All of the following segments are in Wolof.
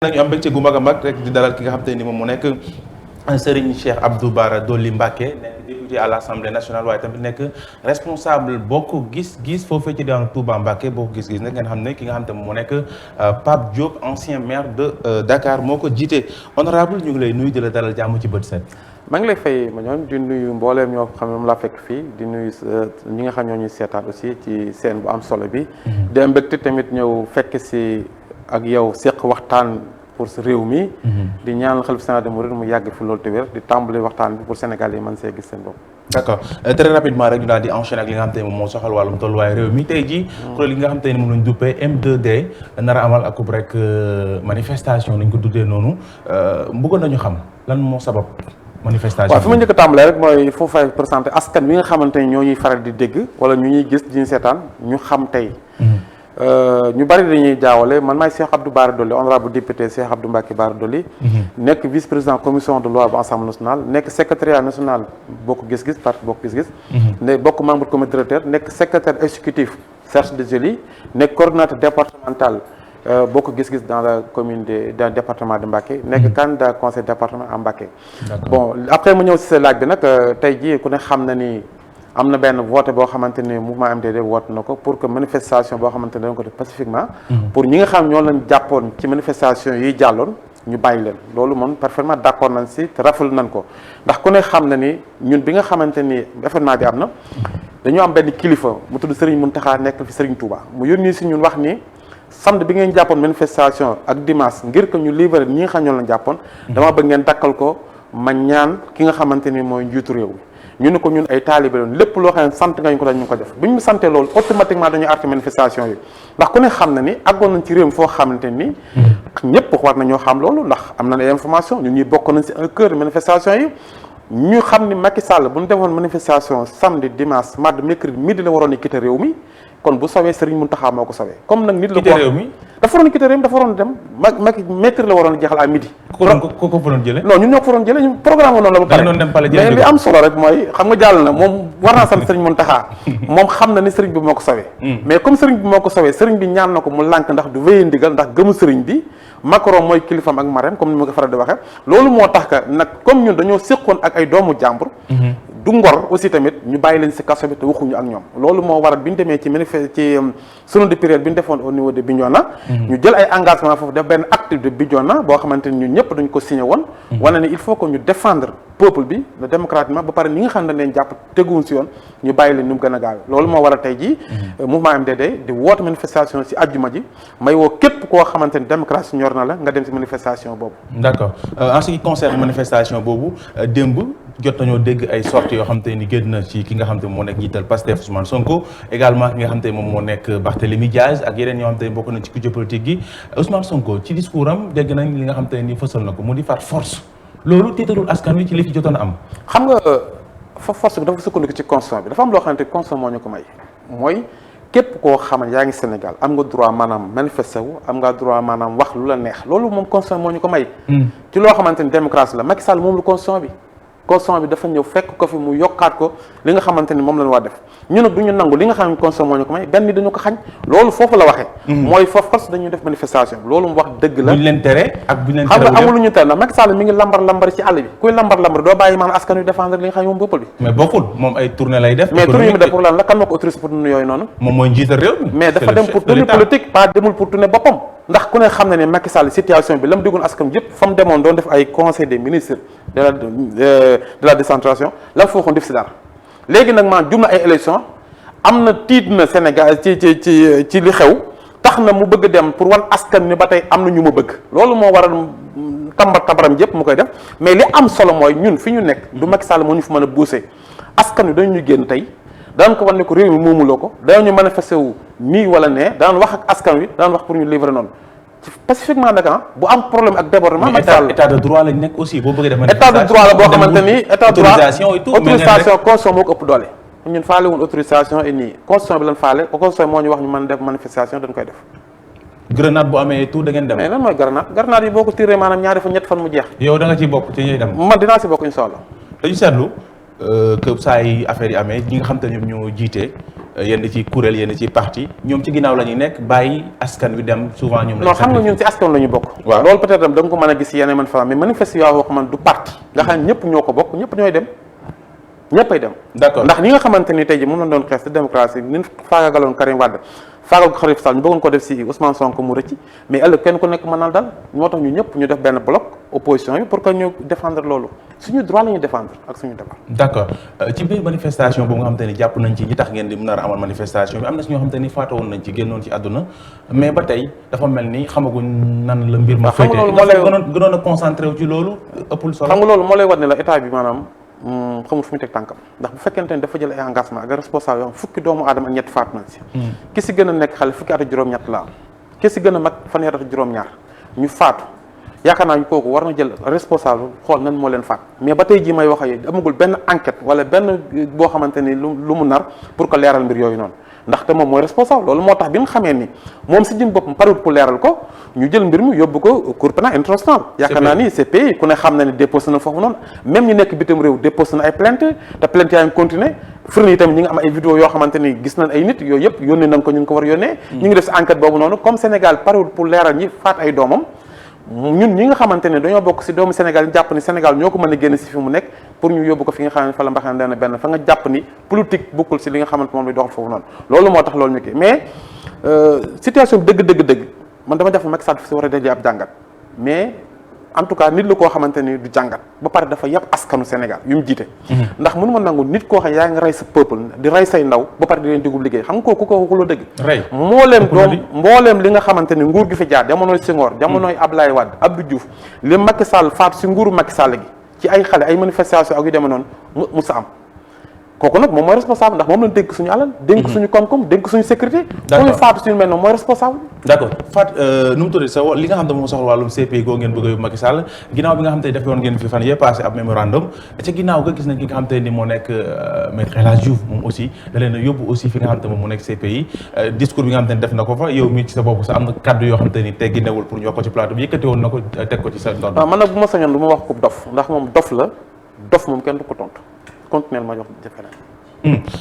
nañu am mbégte gu mag a mag rek di dalal ki nga xam te ni moom mu nekk Serigne Cheikh Abdou Bara Dolly Mbacké nekk député à l'Assemblée nationale waaye tamit nekk responsable bokk gis-gis foofee ci diwaan Touba Mbacké bokk gis-gis nag ngeen xam ne ki nga xam te moom mu nekk Pape Diop ancien maire de Dakar moo ko jiite honorable ñu ngi lay nuyu di la dalal jàmm ci bët set. maa ngi lay fay ma ñoon di nuyu mbooleem ñoo xam ne moom laa fekk fii di nuyu ñi nga xam ñoo ñuy seetaan aussi ci scène bu am solo bi. di am mbégte tamit ñëw fekk si ak yow seq waxtaan pour réew mi. di ñaanal xalifa général des mourides mu yàgg fi loolu te wér di tàmbali waxtaan bi pour Sénégal yi mën see gis seen bopp. d'accord très rapidement rek ñu daal di enchaîner ak li nga xam te ne moom moo soxal wàllum tolluwaay réew mi tey jii kuréel gi nga xam te ne moom lañ duppee M2D nar a amal akub rek manifestation nañ ko duddee noonu bëggoon nañu xam lan moo sabab manifestation. waaw fi ma njëkk a tàmbalee rek mooy foofu fay présenté askan wi nga xamante ne ñoo ñuy faral di dégg wala ñu ñuy gis di ñu seetaan ñu xam tey. ñu bari dañuy jaawale man maay Cheikh Abdou Bara Dolly honorable député Cheikh Abdou Mbacké Bara Dolly nekk vice président commission de loi bu Assemblée nationale nekk secrétariat national bokk gis-gis parti bokk gis-gis ne bokk membre comité directeur nekk secrétaire exécutif Cercle de Joli nekk coordonnateur départemental bokk gis-gis dans la commune dans le département de Mbacké nekk candidat conseil département à Mbacké. Bon après mu ñëw si sa laaj bi nag tey jii ku ne xam na ni am na benn vote boo xamante ni mouvement MDD woote na ko pour que manifestation boo xamante ne dañ ko def pacifiquement pour ñi nga xam ñoo leen jàppoon ci manifestation yi jàlloon ñu bàyyi leen loolu moom parfaitement d'accord nañ si te rafetlu nañ ko ndax ku ne xam na ni ñun bi nga xamante ni événement bi am na dañoo am benn kilifa mu tudd Serigne Mountakha nekk fi Serigne Touba mu yónni si ñun wax ni samedi bi ngeen jàppoon manifestation ak dimanche ngir que ñu libéré ñi nga xam ñoo leen jàppoon dama bëgg ngeen dakkal ko ma ñaan ki nga xamante ni mooy njiitu réew mi ñu ne ko ñun ay taalibe loon lépp loo xam ne sant nga ñu ko dañu ko def bu ñu santee loolu automatiquement dañuy arrêté manifestation yi ndax ku ne xam na ni àggoon nañ ci réew mi foo xamante ni ñëpp war nañoo xam loolu ndax am na ay information ñun ñuy bokk nañ si un cœur de manifestation yi ñu xam ni Macky Sall bu ñu defoon manifestation samedi dimanche mardi mercredi midi la waroon a quitté réew mi kon bu sawee Serigne Mountakha moo ko sawee comme nag nit la ko réew mi dafa waroon a quitté réew mi dafa waroon dem Macky mercredi la waroon a jeexal à midi ko fa doon jëlee non ñun ñoo ko fa doon jëlee ñu programme woon noonu la ba pare mais li am solo rek mooy xam nga jàll na moom war naa sant Serigne Mountakha moom xam na ni Serigne bi moo ko sawee mais comme Serigne bi moo ko sawee Serigne bi ñaan na ko mu lànk ndax du wéyee ndigal ndax gëmu Serigne bi Macron mooy kilifam ak Marème comme ni ma ko faral di waxee loolu moo tax ka nag comme ñun dañoo séqoon ak ay doomu jàmbur du ngor aussi tamit ñu bàyyi leen si kaso bi te waxuñu ak ñoom loolu moo waral bi ñu demee ci sunu de période bi ñu defoon au niveau de Bignona ñu jël ay engagement foofu def benn acte de Bignona boo xamante ni ñun ñëpp dañ ko signé woon wane ni il faut que ñu défendre peuple bi le démocratiquement ba pare ñi nga xam ne dañ leen jàpp teguwuñ si yoon ñu bàyyi leen nu mu gën a gaawee loolu moo waral tey jii mouvement MDD di woote manifestation si àjjuma ji may woo képp koo xamante ni démocratie ñor na la nga dem si manifestation boobu. D'accord en ce qui concerne manifestation boobu démb jot nañoo dégg ay sorties yoo xam te ni génn na ci ki nga xam te moo nekk njiital Pastef Ousmane Sonko également ki nga xam te moom moo nekk Barthélémy Diaz ak yeneen yoo xam te bokk na ci kujje politique gi Ousmane Sonko ci discours am dégg nañ li nga xam te ni fësal na ko mu di far force loolu tiitalul askan wi ci li fi jotoon a am. xam nga fa force bi dafa sukkandiku ci constitution bi dafa am loo xamante ni constitution moo ñu ko may mooy képp koo xam ne yaa ngi Sénégal am nga droit maanaam manifester wu am nga droit maanaam wax lu la neex loolu moom constitution moo ñu ko may. ci loo xamante ni démocratie la Macky Sall moom lu constitution bi dafa ñëw fekk ko fi mu yokkaat ko li nga xamante ni moom lañu war def ñu nag du ñu nangu li nga xam ne constitution moo ñu ko may benn ni dañu ko xañ loolu foofu la waxee mooy foofu dañuy def manifestation loolu mu wax dëgg la buñ leen tere ak buñ leen xam nga amul lu ñu tere nag Macky Sall mi ngi lambar ci àll bi kuy lambar doo bàyyi maanaam askan wi défendre li nga xam ne moom peuple bi mais bokkul moom ay tournée lay def mais tournée yi mu def pour lan la kan moo ko autorisé pour tournée yooyu noonu moom mooy njiital réew mi mais dafa dem pour tournée politique pas demul pour tournée boppam ndax ku ne xam na ne Macky Sall situation bi la mu diggoon askan yëpp fa mu demoon doon def ay conseil des ministres de la décentration la mu fooxoon def si dara léegi nag maanaam jum na ay élection am na tiit na Sénégal ci li xew tax na mu bëgg dem pour wan askan ni ba tey am na ñu ma bëgg loolu moo waral tabaram yëpp mu koy def mais li am solo mooy ñun fi ñu nekk du Macky Sall moo ñu fi mën a buuse askan wi dañu ñu génn tey daan ko wan ne ko réew mi moomuloo ko dañu manifesté wu nii wala nee daan wax ak askan wi daan wax pour ñu livrer noonu pacifiquement nag bu am problème ak débordement état de droit lañ nekk aussi boo bëggee def état de droit la boo xamante ni état de droit autorisation constitution moo ko ëpp doole ñun faale woon autorisation et nii constitution bi lan faale constitution moo ñu wax ñu mën def manifestation dañ koy def grenade bu amee tout da ngeen dem mais lan mooy grenade yi boo ko tiré maanaam ñaari fa ñett fan mu jeex yow da nga ciy bokk ci ñuy dem man dinaa si bokk insha Allah dañu seetlu que saa yi affaire yi amee ñi nga xam te ne ñoom ñoo jiite yenn ci kuréel yenn ci parti ñoom ci ginnaaw la ñuy nekk bàyyi askan wi dem souvent ñoom. non xam nga ñun ci askan la ñu bokk. waaw loolu peut-être da nga ko mën a gis yeneen manifestation mais manifestation yoo xam ne du parti nga xam ne ñëpp ñoo ko bokk ñëpp ñooy dem ñëppay dem. d'accord ndax ñi nga xamante ni tey jii moom la doon xeex ci démocratie ni faagagaloon Karim Wade faagal ko Khalifa Sall ñu bëggoon ko def ci Ousmane Sonko mu rëcc mais ëllëg kenn ku nekk mën na dal moo tax ñu ñëpp ñu def benn bloc opposition yi pour que ñu défendre loolu suñu droit la ñuy défendre ak suñu débat. d'accord ci biir manifestation boobu nga xam te ni jàpp nañ ci ñi tax ngeen di mën a amal manifestation bi am na si ñoo xam te ni faatu woon nañ ci génnoon ci àdduna mais ba tey dafa mel ni xamaguñ nan la mbir ma féetee. xam nga loolu moo lay gënoon a concentré wu ci loolu ëppul solo. xam nga loolu moo lay wan ne la état bi maanaam xamul fu mu teg tànkam ndax bu fekkente ni dafa jël ay engagement ak responsable yoo xam fukki doomu aadama ak ñett faatu nañ si ki si gën a nekk xale fukki at ak juróom-ñett la am ki si gën a mag fanweer at ak juróom-ñaar ñu faatu yaakaar naa ñu kooku war na jël responsable xool nan moo leen faat mais ba tey jii may wax ak amagul benn enquête wala benn boo xamante ni lu mu nar pour que leeral mbir yooyu noonu ndaxte moom mooy responsable loolu moo tax bi nga xamee ni moom si jëm boppam parewul pour leeral ko ñu jël mbir mi yóbbu ko Cour pénale internationale yaakaar naa ni CPI ku ne xam na ne déposé na foofu noonu même ñu nekk bitim réew déposé na ay plainte te plainte yaa ngi continué firnde yi tamit ñi nga am ay vidéo yoo xamante ni gis nañ ay nit yooyu yëpp yónnee nañ ko ñu ngi ko war a yónnee ñu ngi def si enquête boobu noonu comme Sénégal parewul pour leeral ñi faat ay doomam ñun ñi nga xamante ne dañoo bokk si doomu Sénégal ñu jàpp ni Sénégal ñoo ko mën a génn si fi mu nekk pour ñu yóbbu ko fi nga xam ne fa la mbaxane dana benn fa nga jàpp ni politique bokkul si li nga xamante moom lay doxal foofu noonu loolu moo tax loolu ñu kii mais situation bi dëgg man dama def Macky Sall si war a dajee ab jàngat mais en tout cas nit la koo xamante ni du jàngat ba pare dafa yàpp askanu Sénégal yu mu jiite ndax mënu ma nangu nit koo xam yaa ngi rey sa peuple di rey say ndaw ba pare di leen digub liggéey xam nga kooku ko waxuloo dëgg mbooleem li nga xamante ni nguur gi fi jaar jamonooy Senghor jamonooy Ablaye Wade Abdou Diouf li Macky Sall faatu si nguuru Macky Sall gi ci ay xale ay manifestation ak yu demee noonu mu sa am kooku nag moom mooy responsable ndax moom lañ dénk suñu alal dénk suñu koom-koom dénk suñu sécurité foofu faatu suñu mel noonu mooy responsable d'accord Fat nu mu tuddee sa li nga xam ne moom soxla wàllum CPI goo ngeen bëgg a yóbbu Macky Sall ginnaaw bi nga xam te def yoon ngeen fi fan yee passé ab mémorandum ca ginnaaw ga gis nañ ki nga xam te ni moo nekk maître El Hadji Diouf moom aussi da leen a yóbbu aussi fi nga xam te moom moo nekk CPI discours bi nga xam te ni def na ko fa yow mi ci sa bopp sa am na kaddu yoo xam te ni teggi newul pour ñu wax ko ci plateau bi yëkkati woon na ko teg ko ci sa ndodd man nag bu ma sañoon du ma wax ko dof ndax moom dof la dof moom kenn du ko tontu continuel ma jox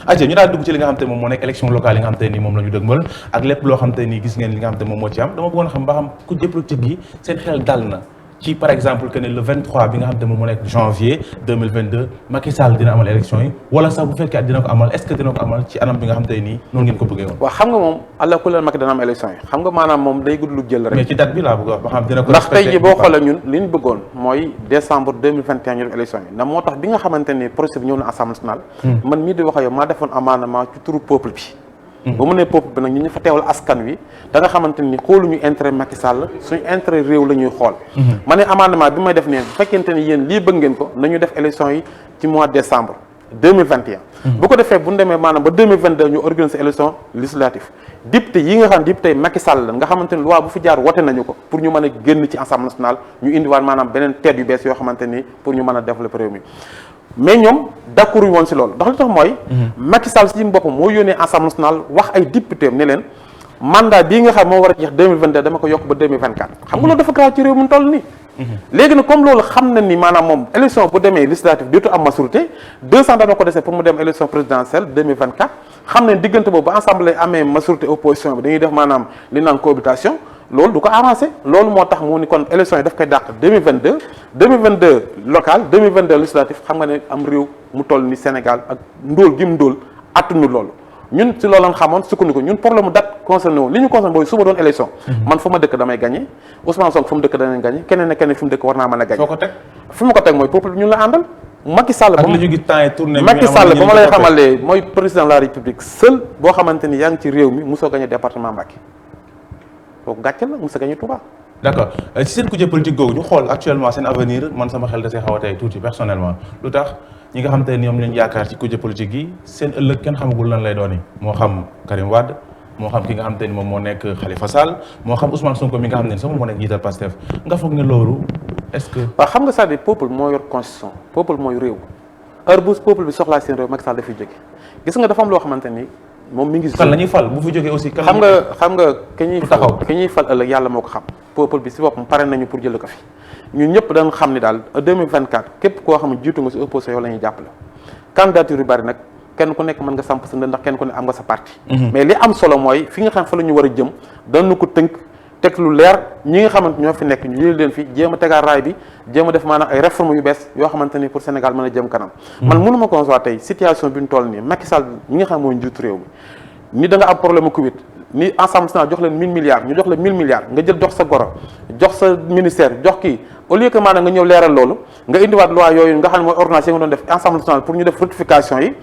aja ñu daal dugg ci li nga xam te moom moo nekk élection locale yi nga xam te ni moom la ñu dëgmal ak lépp loo xam te ni gis ngeen li nga xam te moom moo ci am dama bëggoon xam ba xam ku jëpp politique yi seen xel dal na ci par exemple que ne le 23 bi nga xam te moom moo nekk janvier 2022 Macky Sall dina amal élection yi wala sax bu fekkee dina ko amal est-ce que dina ko amal ci anam bi nga xam te nii noonu ngeen ko bëggee woon waaw xam nga moom allah kulli Macky dana am élection yi xam nga maanaam moom day gudd lu jël rek mais ci date bi laa bëgg wax ba xam dina ko ndax tey ji boo xoolee ñun li ñu bëggoon mooy décembre 2021 ñu def élection yi ndax moo tax bi nga xamante ni procès bi ñëw na assemblée nationale man mii di wax yow maa defoon amendement ci turu peuple bi ba mu ne peuple bi nag ñu fa teewal askan wi da nga xamante ni xooluñu intérêt Macky Sall suñu intérêt réew la ñuy xool ma ne amendement bi may def neen bu fekkente ni yéen lii bëgg ngeen ko nañu def élection yi ci mois de décembre 2021 bu ko defee bu ñu demee maanaam ba 2022 ñu organiser élection législative député yi nga xam député Macky Sall la nga xamante ni loi bu fi jaar wote nañu ko pour ñu mën a génn ci assemblée nationale ñu indiwaat maanaam beneen tête yu bees yoo xamante ni pour ñu mën a développer réew mi mais ñoom d'accord woon si loolu ndax li tax mooy Macky Sall si boppam moo yónnee assemblée nationale wax ay député ne leen mandat bii nga xam moo war a jeex 2022 dama ko yokk ba 2024 xam nga loolu dafa grave ci réew mu toll nii léegi nag comme loolu xam na ni maanaam moom élection bu demee législative dootu am majorité 200 dana ko dese pour mu dem élection présidentielle 2024 xam ne diggante boobu ba assemblée amee majorité opposition bi dañuy def maanaam li naan cohabitation loolu du ko avancé loolu moo tax mu ni kon élection yi daf koy dàq 2022 local 2022 législatif xam nga ne am réew mu toll ni Sénégal ak ndóol gi mu ndóol attunu loolu ñun si loolu lañ xamoon sukkandiku ñun problème mu date concerné wu li ñu concerné mooy suba doon élection man fu ma dëkk damay gagné Ousmane Sonko fu mu dëkk danañ gagné keneen ak keneen fi mu dëkk war naa mën a gagné fi ma ko teg mooy peuple bi ñun la àndal Macky Sall ba ma lay xamalee mooy président de la République seul boo xamante ni yaa ngi ci réew mi mosoo gagné département Mbacké kooku gàcce la mosoo gagné Touba. d'accord ci seen kujje politique googu ñu xool actuellement seen avenir man sama xel da see xaw a tey tuuti personnellement lu tax ñi nga xam te ne ñoom lañ yaakaar ci kujje politique yi seen ëllëg kenn xamagul lan lay dooni moo xam Karim Wade moo xam ki nga xam te ni moom moo nekk Khalifa Sall moo xam Ousmane Sonko mi nga xam ne sax moo nekk jiital Pastef nga foog ne loolu est-ce que waaw xam nga c'est-à-dire peuple moo yor constitution peuple mooy réew heure bu peuple bi soxlaa seen réew Macky Sall dafay jóge gis nga dafa am loo xamante ni moom mi ngi kan la ñuy fal bu fi jógee aussi kan xam nga ki ñuy fal ëllëg yàlla moo ko xam peuple bi si boppam pare nañu pour jël ko fi ñun ñëpp dañ xam ni daal 2024 képp koo xam ne jiitu nga si opposition yow la ñuy jàppale candidature yu bari nag kenn ku nekk mën nga samp sa ndënd ndax kenn ku ne am nga sa parti mais li am solo mooy fi nga xam fa la ñu war a jëm dañu ko tënk teg lu leer ñi nga xamante ñoo fi nekk ñu jël leen fi jéem a tegaat raay bi jéem a def maanaam ay réformes yu bees yoo xamante ni pour Sénégal mën a jëm kanam man mënu ma concevoir tey situation bi ñu toll nii Macky Sall ñi nga xam mooy njiitu réew mi ni da nga am problème mu Covid ni Assemblée nationale jox leen 1000 milliards ñu jox la 1000 milliards nga jël jox sa goro jox sa ministère jox kii au lieu que maanaam nga ñëw leeral loolu nga indiwaat loi yooyu nga xam ne mooy ordonnance yi nga doon def Assemblée nationale pour ñu def rectification yi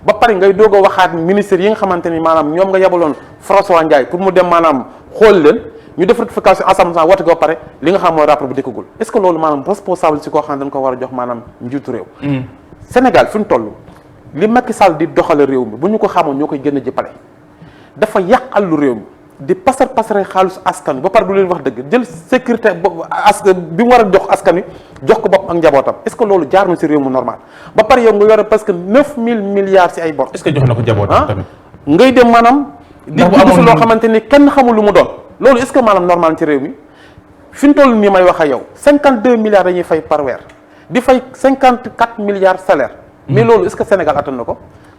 ba pare ngay doog a waxaat ministère yi nga xamante ni maanaam ñoom nga yebaloon François Ndiaye pour mu dem maanaam xool leen ñu def rectification Assemblée nationale woote ko ba pare li nga xam mooy rapport bu dikkagul est-ce que loolu maanaam responsable si koo xam ne dañ ko war a jox maanaam njiitu réew Sénégal fi mu toll li Macky Sall di doxale réew mi bu ñu ko xamoon ñoo koy gën a jëppale dafa yàqal lu réew mi di pasare xaalisu askan wi ba pare du leen wax dëgg jël sécurité bi mu war a jox askan wi jox ko bopp ak njabootam est-ce que loolu jaar na si réew mu normal ba pare yow nga yore parce que 9000 milliards si ay bor. est-ce que jox na ko njabootam tamit. ngay dem maanaam. di dugg si loo xamante ni kenn xamul lu mu doon. loolu est-ce que maanaam normal ci réew mi fi mu toll nii may wax ak yow 52 milliards dañuy fay par weer di fay 54 milliards salaire. mais loolu est-ce que Sénégal attan na ko.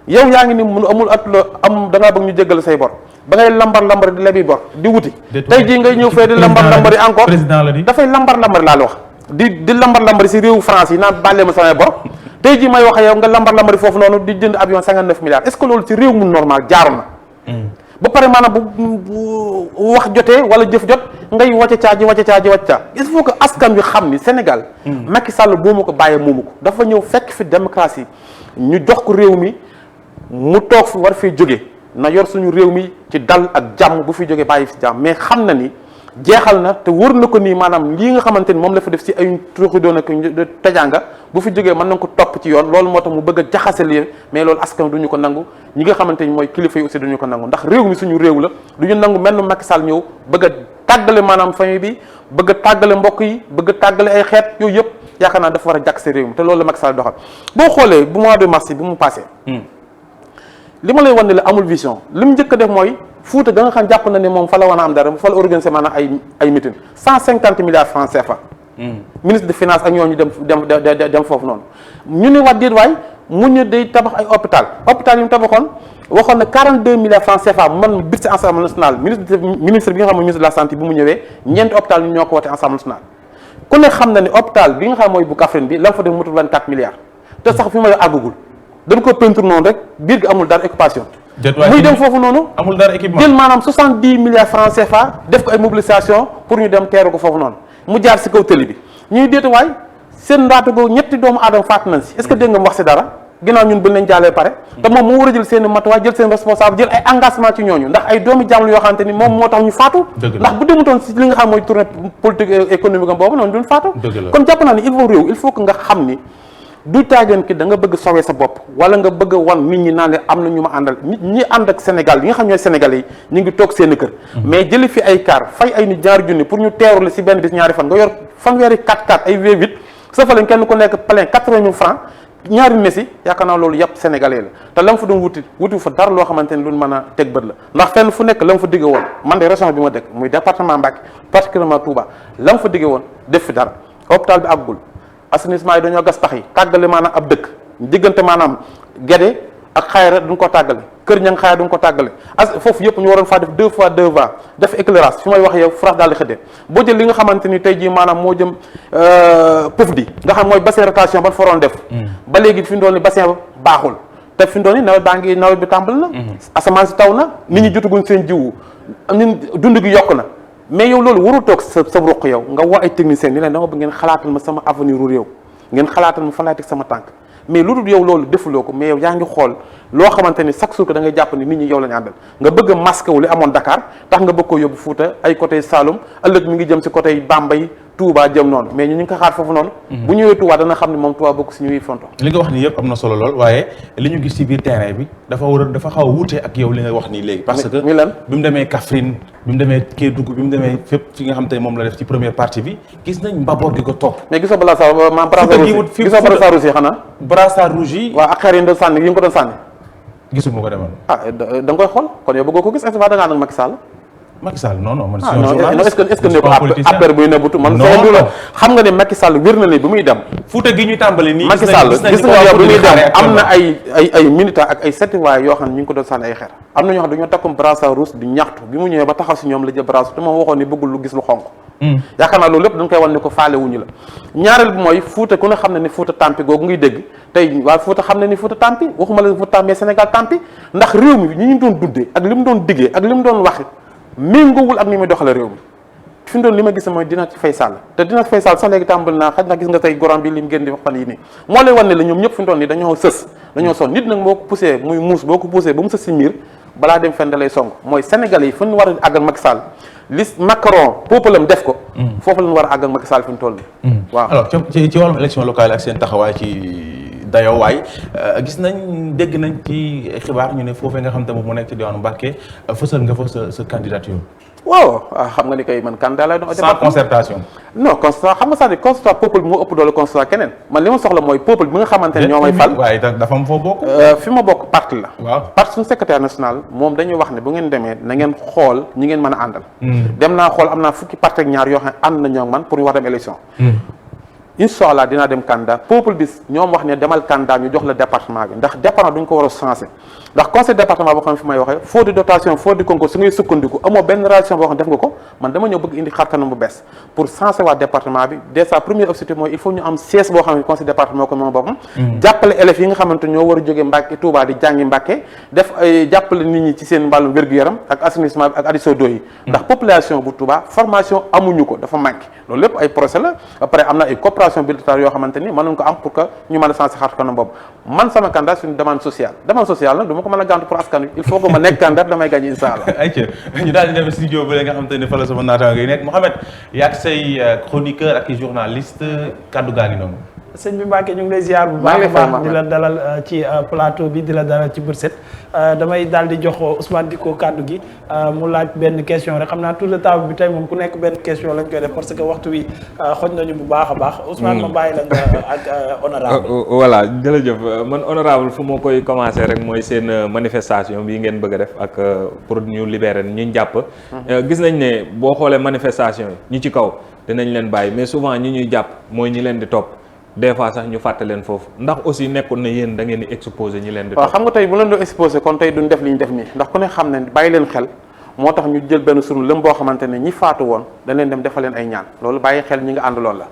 yow yaa ngi ni mun amul at la am da ngaa bëgg ñu jéggal say bor ba ngay lambar di lebi bor di wuti tey jii ngay ñëw fee di lambar encore président la di dafay lambar laa la wax di lambar si réewu France yi naan bàllee ma samay bor tey jii may wax ak yow nga lambar foofu noonu di jënd avion 59 milliards est-ce que loolu ci réew mu normal jaaru na ba pare maanaam bu wax jotee wala jëf jot ngay wàcce caa il faut que askan wi xam ni Sénégal Macky Sall moomu ko bàyyee moomu ko dafa ñëw fekk fi démocratie ñu jox ko réew mi mu toog fi war fee jóge na yor suñu réew mi ci dal ak jàmm bu fi jóge bàyyi fi jàmm mais xam na ni jeexal na te wër na ko nii maanaam lii nga xamante ni moom la fa def si ay tuuxi doon ak tajanga bu fi jógee mën na ko topp ci yoon loolu moo tax mu bëgg a jaxase lii mais loolu askan duñu ko nangu ñi nga xamante ni mooy kilifa yi aussi duñu ko nangu ndax réew mi suñu réew la duñu nangu mel ni Macky Sall ñëw bëgg a tàggale maanaam famille bi bëgg a tàggale mbokk yi bëgg a tàggale ay xeet yooyu yëpp yaakaar naa dafa war a jàkk si réew mi te loolu la Macky Sall doxal boo xoolee bu mois de mars bi mu passé li ma lay wan ne la amul vision li mu njëkk a def mooy Fouta da nga xam jàpp na ne moom fa la war a am dara fa la organiser maanaam ay meeting 150 milliards francs CFA. ministre de finance ak ñooñu dem foofu noonu. ñu ne wax déet waay mu ñu day tabax ay hôpital yi mu tabaxoon waxoon na 42 milliards francs CFA man budget Assemblée nationale ministre bi nga xam ne ministre de la santé bi mu ñëwee ñeenti hôpital ñu ñoo ko wote Assemblée nationale. ku ne xam na ne hôpital bi nga xam mooy bu Kaffrine bi la fa def mutul 24 milliards te sax fi may àggagul. dañ ko peinture noonu rek biir gi amul dara occupation muy dem foofu noonu amul dara équipement jël maanaam 70 milliards francs CFA def ko ay mobilisation pour ñu dem teeru ko foofu noonu mu jaar si kaw tëli bi ñuy déetuwaay seen ndaatagoo ñetti doomu aadama faatu nañ si est-ce que dégg nga mu wax si dara ginnaaw ñun buñ leen jaalee pare te moom moo war a jël seen matuwaay jël seen responsable jël ay engagement ci ñooñu ndax ay doomi jàmm yoo xamante ni moom moo tax ñu faatu ndax bu demutoon si li nga xam mooy tournée politique économique am boobu noonu duñ faatu kon jàpp naa ni il faut que nga xam ni du tàggeen ki da nga bëgg sowee sa bopp wala nga bëgg a wan nit ñi naan am na ñu ma àndal nit ñi ànd ak Sénégal yi nga xam ñooy Sénégalais yi ñu ngi toog seen kër mais jëli fi ay car fay ay nit ñaari junni pour ñu teeru la si benn bis ñaari fan nga yor fanweeri 4x4 ay V8 sa fa lañ kenn ku nekk plein 80 000 francs ñaari messi yaakaar naa loolu yàpp Sénégalais la te la mu fa doon wuti fa dara loo xamante ni luñ mën a teg bët la ndax fenn fu nekk la mu fa digge woon man de région bi ma dëkk muy département Mbacké particulièrement Touba la mu fa digge woon def fi dara hôpital bi àggul assainissement yi dañoo gas pax yi tàggale maanaam ab dëkk diggante maanaam Guédé ak Xayra duñ ko tàggale Kër Ñang Xayra duñ ko tàggale foofu yëpp ñu waroon faa def 2 fois 2 voies def éclairage fi may wax yow furax daal di xëddee boo jël li nga xamante ni tey jii maanaam moo jëm POFDI nga xam mooy bassin rotation ban foroon def ba léegi fi mu doon ni bassin ba baaxul te fi mu doon ni nawet bi tàmbal na asamaan si taw na nit ñi jotaguñ seen jiwu ñun dund gi yokk na mais yow loolu warul toog sa ruq yow nga woo ay techniciens ni leen dama bëgg ngeen xalaatal ma sama avenir u réew ngeen xalaatal ma fan laay teg sama tànk mais lu dul yow loolu defuloo ko mais yow yaa ngi xool loo xamante ni chaque jour que da ngay jàpp ni nit ñi yow la ñu àndal nga bëgg a masque wu li amoon Dakar tax nga bëgg ko yóbbu Fouta ay côté Saloum ëllëg mi ngi jëm si côté Bambey Touba jëm noonu mais ñu ngi ko xaar foofu noonu bu ñëwee Touba dana xam ne moom Touba bokk si ñuy fonto li nga wax nii yëpp am na solo lool waaye li ñu gis ci biir terrain bi dafa xaw a wuute ak yow li nga wax nii léegi parce que mi lan bi mu demee Kaffrine bi mu demee Kédougou bi mu demee fépp fi nga xam te moom la def ci première partie bi gis nañ mbaboor gi ko topp mais gisoo brassard rouge yi xanaa brassard rouge yi waaw ak xeer yi nga doon sànni yi nga ko doon sànni gisuma ko demal da nga koy xool kon yow bëggoo ko gis est-ce que da ngaa nag Macky Sall Macky Sall non man. ah non est-ce que ne ko affaire buy nëbbutu man. non xam nga ne Macky Sall wér na ni bi muy dem. Fouta gi ñu tàmbali nii. Macky Sall gis nga yow bi muy dem am na ay militants ak ay citoyens yoo xam ne ñu ngi ko doon sànni ay xeer. am na ñoo xam dañoo takkum brassard rouge di ñaxtu bi mu ñëwee ba taxaw si ñoom la jël brassard te moom waxoon ni bëggul lu gis lu xonq. yaakaar naa loolu lépp dañ koy wan ne ko faale wuñu la. ñaareel bi mooy Fouta ku ne xam ne ni Fouta tampi googu ngay dégg tey waa Fouta xam ne ni Fouta tampi waxuma la Fouta mais Sénégal tampi ndax réew mi ñi ñu doon duddee ak li mu doon diggee ak li mu doon waxe méngoowul ak ni muy doxale réew mi fi mu doon li ma gis mooy dina ci Faye Sall te dina ci Faye Sall sax léegi tàmbali naa xaj na gis nga tey goron bi li mu gën di wax fan yi nii moo lay wan ne la ñoom ñëpp fi mu doon nii dañoo sës dañoo sonn nit nag boo ko poussé muy muus boo ko poussé ba mu sës si miir balaa dem fenn da lay song mooy Sénégalais yi fu ñu war a àggal Macky Sall li Macron peuple am def ko foofu la ñu war a àggal Macky Sall fi mu toll nii waaw alors ci wàllum élection locale ak seen taxawaay ci dayowaay gis nañ dégg nañ ci xibaar ñu ne foofee nga xam te moom mu nekk ci diwaanu Mbacké fësal nga fa sa candidature. waaw xam nga ni kay man candidat lay doon. sans concertation. non concertation xam nga sax ni concertation peuple bi moo ëpp doole concertation keneen man li ma soxla mooy peuple bi nga xamante ne ñoo may fal. waaye dafa am foo bokk. fi ma bokk parti la. waaw parti suñu secrétaire national moom dañuy wax ne bu ngeen demee na ngeen xool ñi ngeen mën a àndal. dem naa xool am naa fukki parti ak ñaar yoo xam ne ànd nañoo ak man pour ñu war dem élection. incha allah dinaa dem candidat peuple bi ñoom wax ne demal candidat ñu jox la département bi ndax département duñ ko war a changé ndax conseil département boo xam ne fi may waxee faute de dotation faute de concours su ngay sukkandiku amoo benn relation boo xam ne def nga ko man dama ñëw bëgg indi xarkanam bu bees pour changer waa département bi déjà premier objectif mooy il faut ñu am siège boo xam ne conseil département ko moom boppam jàppale élèves yi nga xamante ñoo war a jógee Mbàkke Touba di jàngi Mbàkke def ay jàppale nit ñi ci seen wàllum wér-gu-yaram ak assainissement bi ak addition d'eau yi ndax population bu Touba formation amuñu ko dafa manqué loolu lépp ay procès la après am na ay coopération bilatérale yoo xamante ni mënuñ ko am pour que ñu mën a changer xarkanam boobu man sama candidat c'est une demande sociale nag du ma ko mën a gàntu pour askan wi il faut que ma nekk candidat damay gagné incha allah. ayca ñu daal di dem studio ba nga xamante ne fa la sama naataango yi nekk Mouhamed yaag say chroniqueur ak i journaliste kaddu gaa ngi noonu. sëñ bi Mbacke ñu ngi lay ziar bu baax a baax di la dalal ci plateau bi di la dalal ci Bët Set damay daal di jox Ousmane Dicko kàddu gi mu laaj benn question rek xam naa tout le temps bi tey moom ku nekk benn question lañ koy def parce que waxtu wi xoj nañu bu baax a baax. Ousmane ma bàyyi la nga ak honorable. voilà jërëjëf man honorable fu ma koy commencer rek mooy seen manifestation bii ngeen bëgg a def ak pour ñu libérer ñu jàpp. gis nañ ne boo xoolee manifestation yi ñi ci kaw dinañ leen bàyyi mais souvent ñi ñuy jàpp mooy ñi leen di topp. des fois sax ñu fàtte leen foofu ndax aussi nekkul na yéen da ngeen di exposé ñi leen di. waaw xam nga tey bu leen doon exposé kon tey duñ def li ñu def nii ndax ku ne xam ne bàyyi leen xel moo tax ñu jël benn sunu lëm boo xamante ne ñi faatu woon dañ leen dem defal leen ay ñaan loolu bàyyi xel ñi nga ànd loolu la.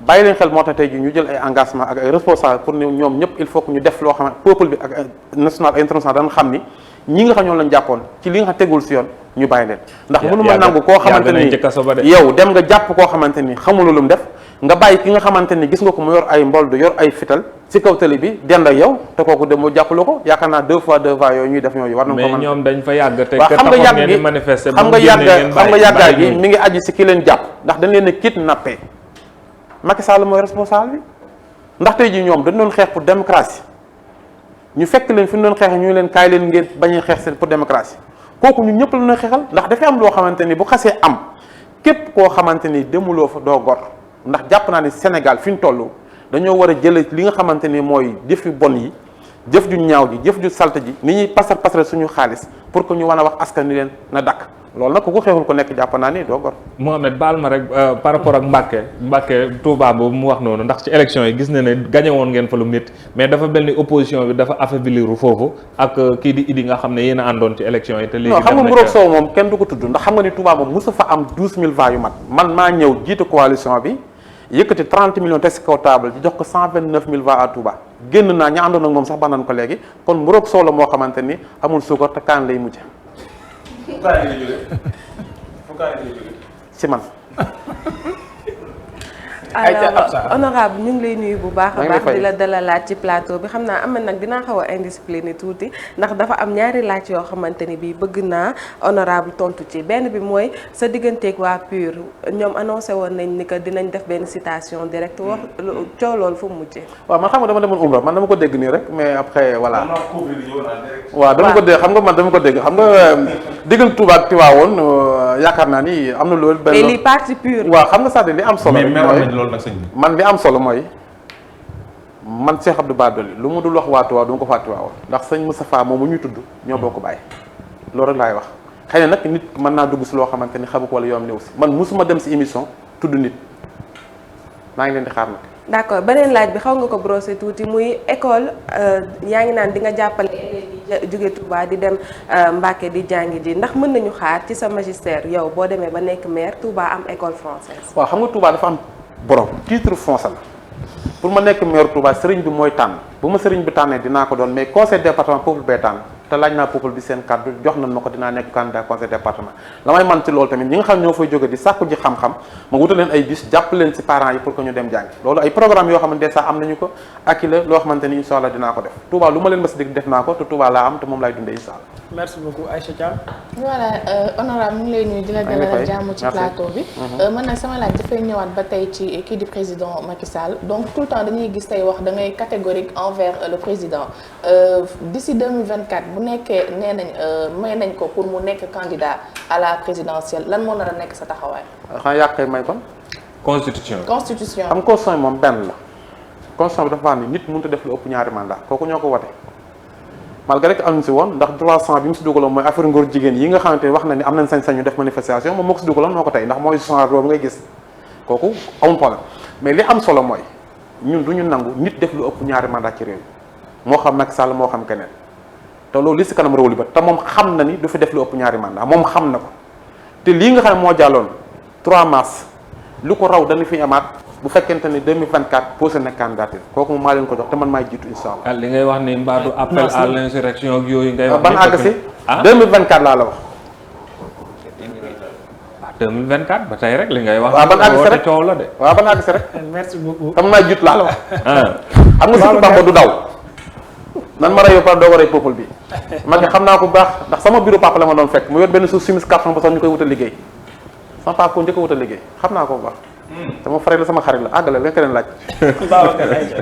bàyyi leen xel moo tax tey ji ñu jël ay engagement ak ay responsable pour ne ñoom ñëpp il faut que ñu def loo xam ne peuple bi ak national international dañ xam ni ñi nga xam ñoom lañ jàppoon ci li nga xam tegul si yoon ñu bàyyi leen ndax mënu ma nangu koo xamante ni yow dem nga jàpp koo xamante ni xamuloo lu mu def nga bàyyi ki nga xamante ni gis nga ko mu yor ay mboldu yor ay fital ci kaw tali bi dend ak yow te kooku dem moo jàppale ko yaakaar naa deux fois yooyu ñuy def ñooyu war nañ ko mën mais ñoom dañ fa yàgg te xam nga yàgg gi manifester xam nga yàggaay gi mi ngi aju ci ki leen jàpp ndax dañ leen a kidnappé Macky Sall mooy responsable bi ndax tey ji ñoom dañ doon xeex pour démocratie ñu fekk leen fi ñu doon xeex ñu leen kaay leen ngeen bañ a xeex seen pour démocratie kooku ñun ñëpp la ñuy xeexal ndax dafay am loo xamante ni bu xasee am képp koo xamante ni demuloo fa doo gor ndax jàpp naa ni Sénégal fi ñu toll dañoo war a jëlee li nga xamante ni mooy jëf yu bon yi jëf ju ñaaw ji jëf ju salte ji ni ñuy pasar suñu xaalis pour que ñu mën a wax askan ni leen na dakk loolu nag ku ko xeexul ko nekk jàpp naa ni doo gor. Mohamed baal ma rek par rapport ak Mbacke Touba boobu mu wax noonu ndax ci élection yi gis na ne gagné woon ngeen fa lu métti mais dafa mel ni opposition bi dafa affaibliru foofu ak kii di Idi nga xam ne yéen a àndoon ci élection yi. te léegi xam nga Mburoog Sow moom kenn du ko tudd ndax xam nga ni Touba moom mosu fa am 12000 voix yu mat man maa ñëw jiite coalition bi yëkkati 30 millions teg si kaw table di jox ko 129000 voix à Touba génn naa ña àndoon ak moom sax ba naan ko léegi kon Mburoog Sow la moo xamante ni amul suukar te kaan lay mujj. ci man. alors honorable ñu ngi lay nuyu bu baax a baax di la dalalaat ci plateau bi xam naa am na nag dinaa xaw a indiscipliné tuuti ndax dafa am ñaari laaj yoo xamante ni bii bëgg naa honorable tontu ci benn bi mooy sa digganteeg waa PUR ñoom annoncé woon nañ ni que dinañ def benn citation directe wax coow loolu fu mu mujjee. waaw man xam nga dama demoon umra man dama ko dégg nii rek mais après voilà. waaw dama ko dégg xam nga man dama ko dégg xam nga diggal Touba ak Tivaouane yaakaar naa ni am na loolu. benn mais li parti PUR. waaw xam nga sax li am solo. loolu nag sëñ bi man li am solo mooy man Cheikh Abdou Bara Dolly lu mu dul wax waa Tiwaawan du ma ko fàtte waawoon ndax sëñ Moustapha moom mu ñuy tudd ñoo boo ko bàyyi loolu rek laay wax xëy na nag nit mën naa dugg si loo xamante ni xamu ko wala yoom ne aussi man musuma dem si émission tudd nit maa ngi leen di xaar nag. d'accord beneen laaj bi xaw nga ko brosser tuuti muy école yaa ngi naan di nga jàppale élèves yi jóge Touba di dem Mbacké di jàngi ji ndax mën nañu xaar ci sa magistère yow boo demee ba nekk maire Touba am école française. waaw xam nga Touba dafa am borom titre foncier la pour ma nekk maire Touba sëriñ bi mooy tànn bu ma sëriñ bi tànnee dinaa ko doon mais conseil département peuple bay tànn te laaj naa peuple bi seen kàddu jox nañ ma ko dinaa nekk candidat conseil département la may man ci loolu tamit ñi nga xam ñoo fay jóge di sàkku ji xam-xam ma wutal leen ay bis jàpp leen ci parents yi pour que ñu dem jàngi loolu ay programme yoo xamante ne sax am nañu ko ak la loo xamante ni incha allah dinaa ko def Touba lu ma leen mas dig def naa ko te Touba laa am te moom laay dundee incha allah. merci beaucoup Aïcha Thiam. voilà honorable mu ngi lay nuyu di la dalal jàmm ci plateau bi. man nag sama laaj dafay ñëwaat ba tey ci kii di président Macky Sall donc tout le temps dañuy gis tey wax da ngay catégorique envers le président d'ici 2024 bu nekkee nee nañ may nañ ko pour mu nekk candidat à la présidentielle lan moo nar a nekk sa taxawaay. xanaa yàq kay may kon. constitution xam constitution moom benn la constitution bi dafa wax ni nit mënut a def lu ëpp ñaari mandat kooku ñoo ko wote malgré que amuñu si woon ndax 300 bi mu si dugaloon mooy affaire ngóor jigéen yi nga xamante ni wax na ni am nañ sañ-sañu def manifestation moom moo ko si dugaloon moo ko tey ndax mooy change boobu ngay gis kooku amul problème mais li am solo mooy ñun du ñu nangu nit def lu ëpp ñaari mandat ci réew moo xam Macky Sall moo xam keneen te loolu li si kanam réew li ba te moom xam na ni du fi def lu ëpp ñaari mandat moom xam na ko te lii nga xam ne moo jàlloon 3 mars lu ko raw dana fi amaat bu fekkente ni 2024 posé na candidature kooku moom maa leen ko jox te man maay jiitu incha allah. li ngay wax ni mbaadu appel à l'insurrection ak yooyu ngay wax. ban àgg si 2024 laa la wax. 2024 ba tey rek li ngay wax. waaw ban àgg si rek coow la de. waaw ban àgg si rek. merci beaucoup. te man maay jiitu laa la wax. xam nga surtout Bamba du daw. nan ma rey ba doo rey peuple bi. man xam naa ko bu baax ndax sama bureau papa la ma doon fekk mu yor benn suuf simis carton ba sax ñu koy wutal liggéey sama papa ko njëkk a wutal liggéey xam naa ko bu baax. sama frère la sama xarit la àggale nga keneen laaj. Babacar Aïcha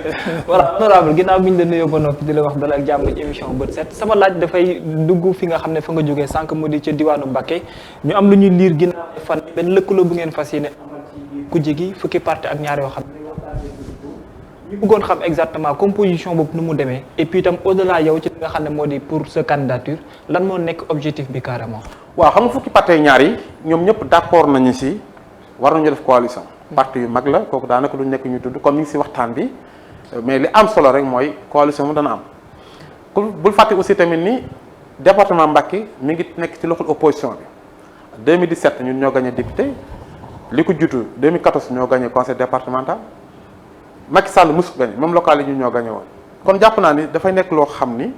voilà honorable ginnaaw bi ñu la nuyoo ba noppi di la wax dalal ak jàmm ci émission bët set sama laaj dafay dugg fi nga xam ne fa nga jógee sànq mu di ca diwaanu Mbacké ñu am lu ñuy liir ginnaaw fan benn lëkkaloo bu ngeen fas yéene amal ci kujje gi fukki parti ak ñaar yoo xam ne ñu bëggoon xam exactement composition boobu nu mu demee et puis itam au delà yow ci li nga xam ne moo di pour sa candidature lan moo nekk objectif bi carrément. waaw xam nga fukki parti ñaar yi ñoom ñëpp d'accord nañu si war nañu def coalition. parti yu mag la kooku daanaka lu nekk ñu tudd comme ni ngi si waxtaan bi mais li am solo rek mooy coalition mu dana am bul fàtte aussi tamit ni département Mbacké mi ngi nekk ci loxol opposition bi 2017 ñun ñoo gagné député li ko jiitu 2014 ñoo gagné conseil départemental Macky Sall mosu gagné même local yi ñun ñoo gagné woon kon jàpp naa ni dafay nekk loo xam ni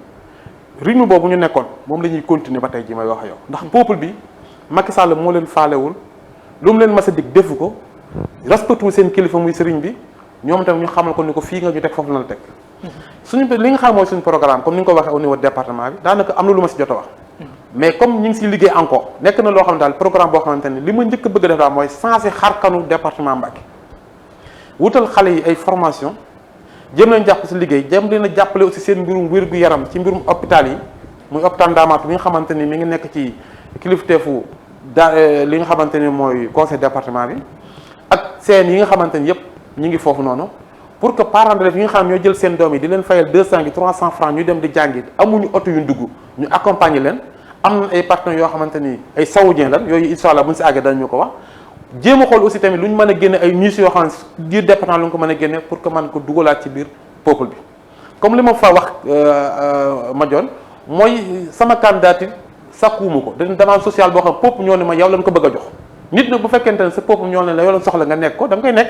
rythme boobu ñu nekkoon moom la ñuy continuer ba tey ji may wax yow ndax peuple bi Macky Sall moo leen faalewul lu mu leen mas a dig defu ko respecté seen kilifa muy sëriñ bi ñoom tamit ñu xamal ko ni ko fii nga ñu teg foofu la la teg suñu li nga xam mooy suñu programme comme ni nga ko waxee au niveau département bi daanaka am na lu ma si jot a wax mais comme ñu ngi siy liggéey encore nekk na loo xam ne daal programme boo xamante ni li ma njëkk a bëgg a def daal mooy changer xarkanu département Mbacké wutal xale yi ay formation jëm leen jàpp si liggéey jëm leen a jàppale aussi seen mbirum wér-gu-yaram ci mbirum hôpital yi muy hôpital Ndamatou bi nga xamante ni mi ngi nekk ci kilifteefu li nga xamante ni mooy conseil département bi ak seen yi nga xamante ni yëpp ñu ngi foofu noonu pour que parents d'élèves yi nga xam ñoo jël seen doom yi di leen fayal 200 gi 300 francs ñu dem di jàngi amuñu oto yu dugg ñu accompagner leen am na ay partenaires yoo xamante ni ay saoudien lan yooyu incha allah bu ñu si àggee dañu ko wax jéem a xool aussi tamit lu ñu mën a génne ay news yoo xam ne biir département lu ñu ko mën a génne pour que man ko dugalaat ci biir peuple bi comme li ma fa wax Madione mooy sama candidature sakkuwuma ko dañ demande sociale boo xam peuple ñoo ne ma yow lañ ko bëgg a jox nit nag bu fekkente ne sa peuple ñoo ne la yow lañ soxla nga nekk ko da nga koy nekk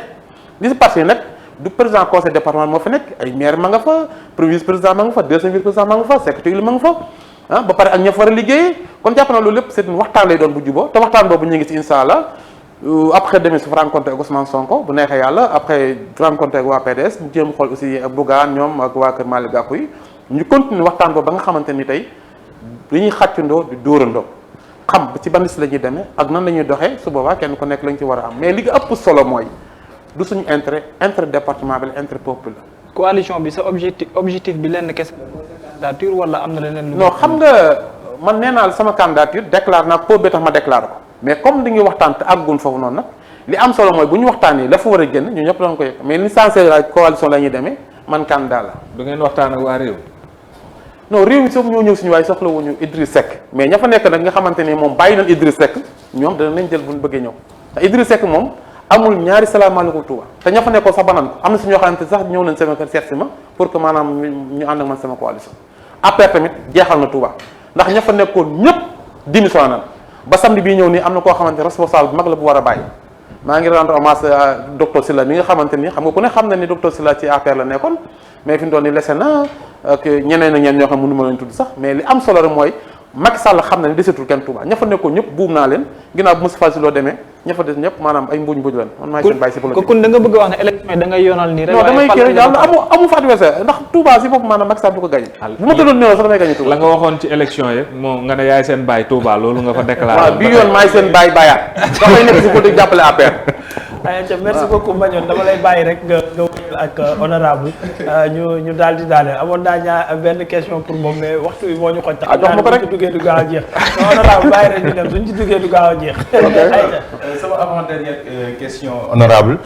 li si parti nag du président conseil départemental moo fa nekk ay maire ma nga fa premier vice président ma nga fa deuxième vice président ma nga fa secrétaire ma nga fa ba pare ak ña fa war a liggéey kon jàpp na loolu lépp c'est waxtaan lay doon bu juboo te waxtaan boobu ñu ngi si incha allah après demain su fa rencontré ak Ousmane Sonko bu neexee yàlla après rencontré ak waa PDS ñu jéem xool aussi ak Bougane ñoom ak waa Kër Malick Gakou yi ñu continuer waxtaan boobu ba nga xamante ni tey dañuy xàccandoo di dóorandoo xam ci ban liste la ñuy demee ak nan la ñuy doxee su boobaa kenn ku nekk lañ ci war a am mais li ëpp solo mooy du suñu intérêt département bi la intérêt peuple la. coalition bi sa objectif bi lenn kese candidature wala am na leneen lu. non xam nga man nee naa la sama candidature déclare naa peuple bi tax ma déclare ko mais comme dañuy waxtaan te àggun foofu noonu nag li am solo mooy bu ñu waxtaanee la fa war a génn ñu ñëpp doon ko yëg mais li censé la coalition la ñuy demee man candidat la. du ngeen waxtaan ak waa réew. non réew mi soog ñoo ñëw suñu waaye soxla wuñu Idriss Seck mais ña fa nekk nag nga xamante ni moom bàyyi nañ Idriss Seck ñoom dana nañ jël bu ñu bëggee ñëw te Idriss Seck moom amul ñaari salaamaaleykum Touba te ña fa nekkoon sax banan ko am na si ñoo xamante sax ñëw nañ sama kër seet si ma pour que maanaam ñu ànd ak man sama coalition après tamit jeexal na Touba ndax ña fa nekkoon ñëpp démission nan ba samedi bii ñëw nii am na koo xamante responsable bu mag la bu war a bàyyi maa ngi rendre hommage docteur Sylla mi nga xamante ni xam nga ku ne xam na ni docteur Sylla ci APR la nekkoon mais fi mu doon ni lese na ak ñeneen ak ñeen ñoo xam mënu ma leen tudd sax mais li am solo rek mooy Macky Sall xam na ne desetul kenn Touba ña fa nekkoon ñëpp buum naa leen ginnaaw bu Moustapha Sy Lo demee ña fa des ñëpp maanaam ay mbuuj lan man maay seen bàyyi si politique kon da nga bëgg a wax ne élection yi da ngay yoonal nii rek non damay kii rek yàlla amu fa adversaire ndax Touba si bopp maanaam Macky Sall du ko gagné bu ma tëddoon néew sax damay gagné Touba la nga waxoon ci élection yi moom nga ne yaay seen baay Touba loolu nga fa déclaré waaw bi yoon maay seen baay bàyyaat damay nekk si politique jàppale APR ayca merci beaucoup Mbagnione dama lay bàyyi rek nga wéyal ak honorable ñu daal di daane amoon naa ñaar benn question pour moom mais waxtu bi moo ñu xoj. jox ma ko rek suñ ci duggee du gaaw a jeex. honorable bàyyi rek ñu dem suñ ci duggee du gaaw a jeex. sama avant-dernière question honorable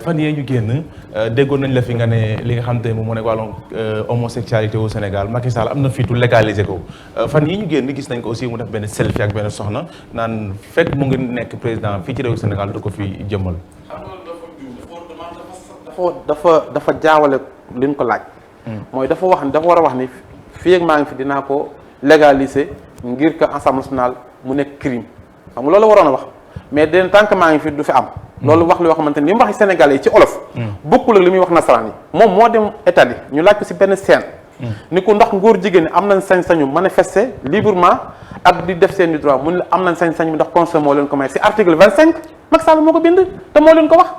fan yee ñu génn déggoon nañ la fi nga ne li nga xam te ne moom moo nekk wàllum homosexualité au Sénégal Macky Sall am na fiitu légaliser ko fan yii ñu génn gis nañ ko aussi mu def benn selfie ak benn soxna naan fekk mu ngi nekk président fii ci réew Sénégal du ko fi jëmmal. dafa jaawale li ñu ko laaj. mooy dafa wax ni dafa war a wax ni fii ak maa ngi fi dinaa ko légaliser ngir que Assemblée nationale mu nekk crime xam nga loolu waroon a wax mais den tant que maa ngi fi du fi am. loolu wax loo xamante ni li mu wax Sénégalais yi ci olof. bokkul ak li muy wax nasaraan yi moom moo dem Italie ñu laaj ko si benn scène. ni ko ndax ngóor jigéen ñi am nañ sañ-sañu manifester librement ak di def seen i droit mun la am nañ sañ-sañu ndax constitution moo leen ko may si article 25 Macky Sall moo ko bind te moo leen ko wax.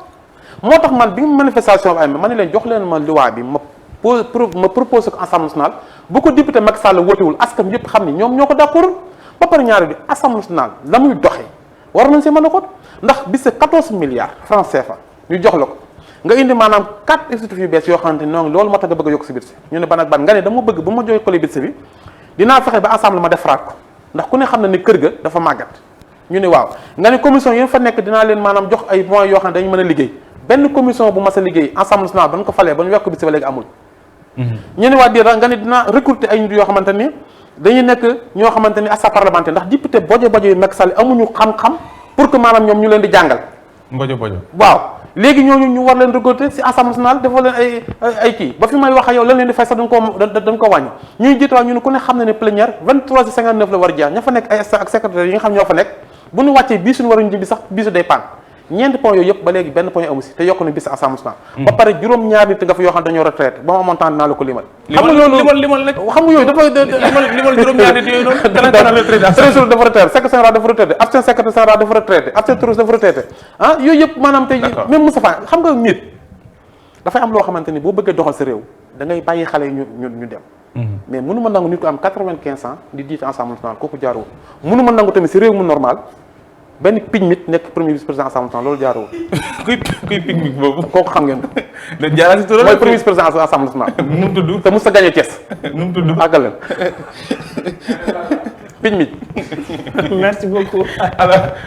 moo tax man bi manifestation bi amee ma ne leen jox leen ma loi bi ma proposé ko Assemblée nationale bu ko député Macky Sall wóotewul askan yëpp xam ni ñoom ñoo ko d'accord ba pare ñaari bi Assemblée nationale la muy doxee war nañ see mën a ko ndax bis 14 milliards francs CFA ñu jox la ko nga indi maanaam 4 instituts yu bees yoo xamante ni noonu loolu moo tax nga bëgg a yokk si budget ñu ne ban ak ban nga ne dama bëgg bu ma joxee collé budget bi dinaa fexe ba ensemble ma defaraat ko ndax ku ne xam na ne kër ga dafa màggat ñu ne waaw nga ne commission yi fa nekk dinaa leen maanaam jox ay moyens yoo xam ne dañu mën a liggéey benn commission bu mas a liggéey Assemblée nationale ba ñu ko falee ba ñu wekk budget ba léegi amul ñu ne waa dira nga ne dinaa recruter ay nit yoo xamante ni dañuy nekk ñoo xamante ni assemblée parlementaire ndax député bojo yu Macky Sall amuñu xam-xam pour que maanaam ñoom ñu leen di jàngal bojo waaw léegi ñooñu ñu war leen recruter ci Assemblée nationale dafa leen ay kii ba fi may wax ak yow lan leen di fay sax dañ ko wàññi ñuy jiituwaat ñu ne ku ne xam ne ne plénière 23h59 la war a jeex ña fa nekk ay ak secrétaire yi nga xam ñoo fa nekk bu ñu wàccee bii suñu war a ñibbi sax bisu day pan ñeenti point yooyu yëpp ba léegi benn point amu si te yokk na bis Assemblée nationale ba pare juróom-ñaar nit nga fa yoo xam ne dañoo retraité ba ma amoon temps dinaa la ko limal xam nga loolu limal rek xam nga yooyu dafa limal juróom-ñaar nit yooyu noonu trésorier dafa retraité secrétaire général dafa retraité absent secrétaire général dafa retraité absent touriste dafa retraité ah yooyu yëpp maanaam tey même Moustapha xam nga nit dafay am loo xamante ni boo bëggee doxal sa réew da ngay bàyyi xale yi ñu dem mais mënu ma nangu nit ko am 95 ans di jiite Assemblée nationale kooku jaaruwul mënu ma nangu tamit si réew mu normal benn pigmit nekk premier vice président Assemblée nationale loolu jaaruwul. kuy pigmit boobu. kooku xam ngeen ko. léegi jaarale si turam mooy premier vice président Assemblée nationale. nu mu tudd te mos a gagné Thiès. nu mu tudd àggal leen. pigmit. merci beaucoup.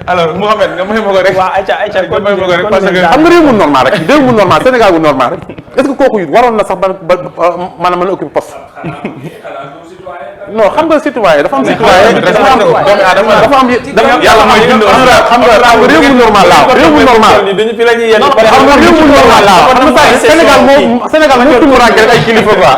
alors Mouhamed nga may ma ko rek. waaw ayca nga may ma ko rek parce que. xam nga réew mu normal rek réew mu normal Sénégal bu normal rek est-ce que kooku it waroon na sax ba maanaam mën a occuper poste. non xam nga citoyen dafa am citoyen dafa am doomu aadama dafa am yàlla mooy bind xam nga réew mu normal laaw réew mu normal dañu fi la ñuy yenn xam nga réew mu normal laaw xam nga Sénégal moo tumu ràgg rek ay kilifa quoi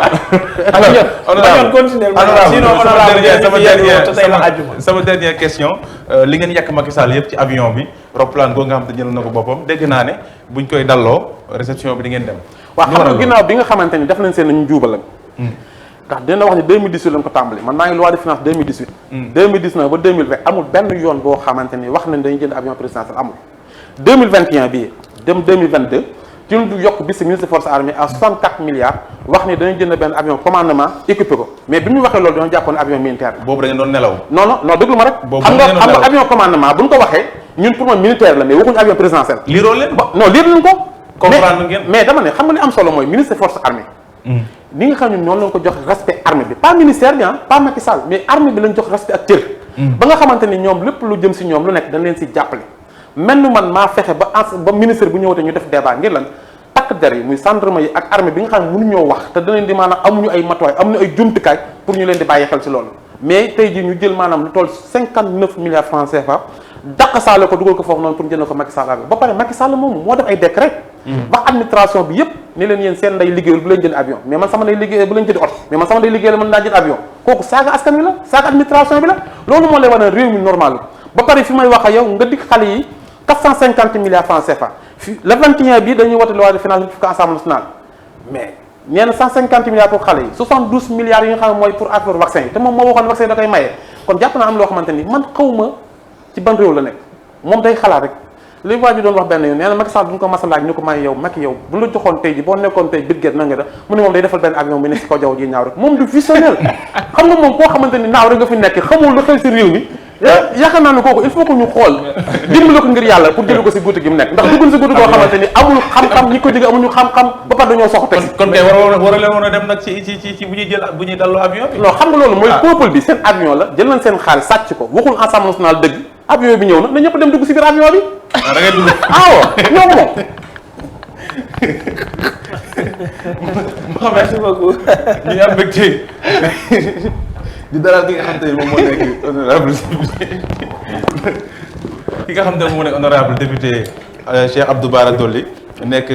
sama dernière question li ngeen yàq Macky Sall yëpp ci avion bi roplaan goo nga xam te jël na ko boppam dégg naa ne buñ koy dalloo réception bi di ngeen dem waaw xam nga ginnaaw bi nga xamante ni def nañ seen nañu juubal ndax dina wax ni 2018 lañ ko tàmbali man maa ngi loi de finance 2018 2019 ba 2020 amul benn yoon boo xamante ni wax nañ dañuy jënd avion présidentiel amul 2021 bii dem 2022 ci lu yokk bis ministre des forces armées à 64 milliards wax ni dañuy jënd benn avion commandement équipé ko mais bi ñu waxee loolu dañoo jàppoon avion militaire boobu da ngeen doon nelaw non déglu ma rek xam nga avion commandement bu ñu ko waxee ñun pour moom militaire la mais waxuñu avion présidentiel liiroo leen non liir nañ ko comprendre ngeen mais dama ne xam nga li am solo mooy ministre des forces armées li nga xam ne noonu lañ ko jox respect armée bi pas ministère bi pas Macky Sall mais armée bi lañ jox respect ak cër ba nga xamante ni ñoom lépp lu jëm si ñoom lu nekk dañ leen si jàppale mel nu man maa fexe ba ministre bu ñëwatee ñu def débat ngir lan takk takk der yi muy gendarme yi ak armée bi nga xam ne mënuñoo wax te danañ di maanaam amuñu ay matuwaay amuñu ay jumtukaay pour ñu leen di bàyyi xel ci loolu mais tey jii ñu jël maanaam lu toll 59 milliards francs CFA daq saale ko dugal ko foofu noonu pour jënd ko Macky Sall ba pare Macky Sall moom moo def ay décret ba administration bi yëpp ni leen yéen seen nday liggéeyul bu leen jënd avion mais man sama nday liggéey bu leen jënd oto mais man sama nday liggéey la mën naa jënd avion kooku saaga askan wi la saaga administration bi la loolu moo lay wane réew mi normal ba pare fi may wax ak yow nga dikk xale yi 450 milliards francs CFA fi le 21 bi dañuy wote loi de finances rectificative Assemblée nationale mais nee na 150 milliards pour xale yi 72 milliards yi nga xam ne mooy pour affaire vaccin yi te moom moo waxoon vaccin da koy maye kon jàpp naa am loo xamante ni man xawma ci ban réew la nekk moom day xalaat rek li waa ji doon wax benn yoon nee na Macky Sall bu ñu ko mas a laaj ñu ko may yow Macky yow bu la joxoon tey ji boo nekkoon tey Bill Gates na nga def mu ne moom day defal benn avion bi ne si kaw jaww ji ñaaw rek moom du visionnel xam nga moom koo xamante ni naaw rek nga fi nekk xamul lu xew si réew mi yaakaar naa ne kooku il faut que ñu xool dimbali ko ngir yàlla pour jëli ko si guutu gi mu nekk ndax dugul si guutu goo xamante ni amul xam-xam ñi ko jóge amuñu xam-xam ba pare dañoo sox teg kon kay war a leen mën a dem nag ci bu ñuy dalloo avion bi non xam nga loolu mooy peuple bi seen avion la jël nañ seen xaalis sàcc ko waxul Assemblée nationale dëgg avion bi ñëw na na ñëpp dem dugg si biir avion bi da ngay dugg ñoom moom merci beaucoup ñu ngi am mbégte di dalal ki nga xam te ne moom moo nekk honorable ki nga xam te ne moom moo nekk honorable député Cheikh Abdou Bara Dolly nekk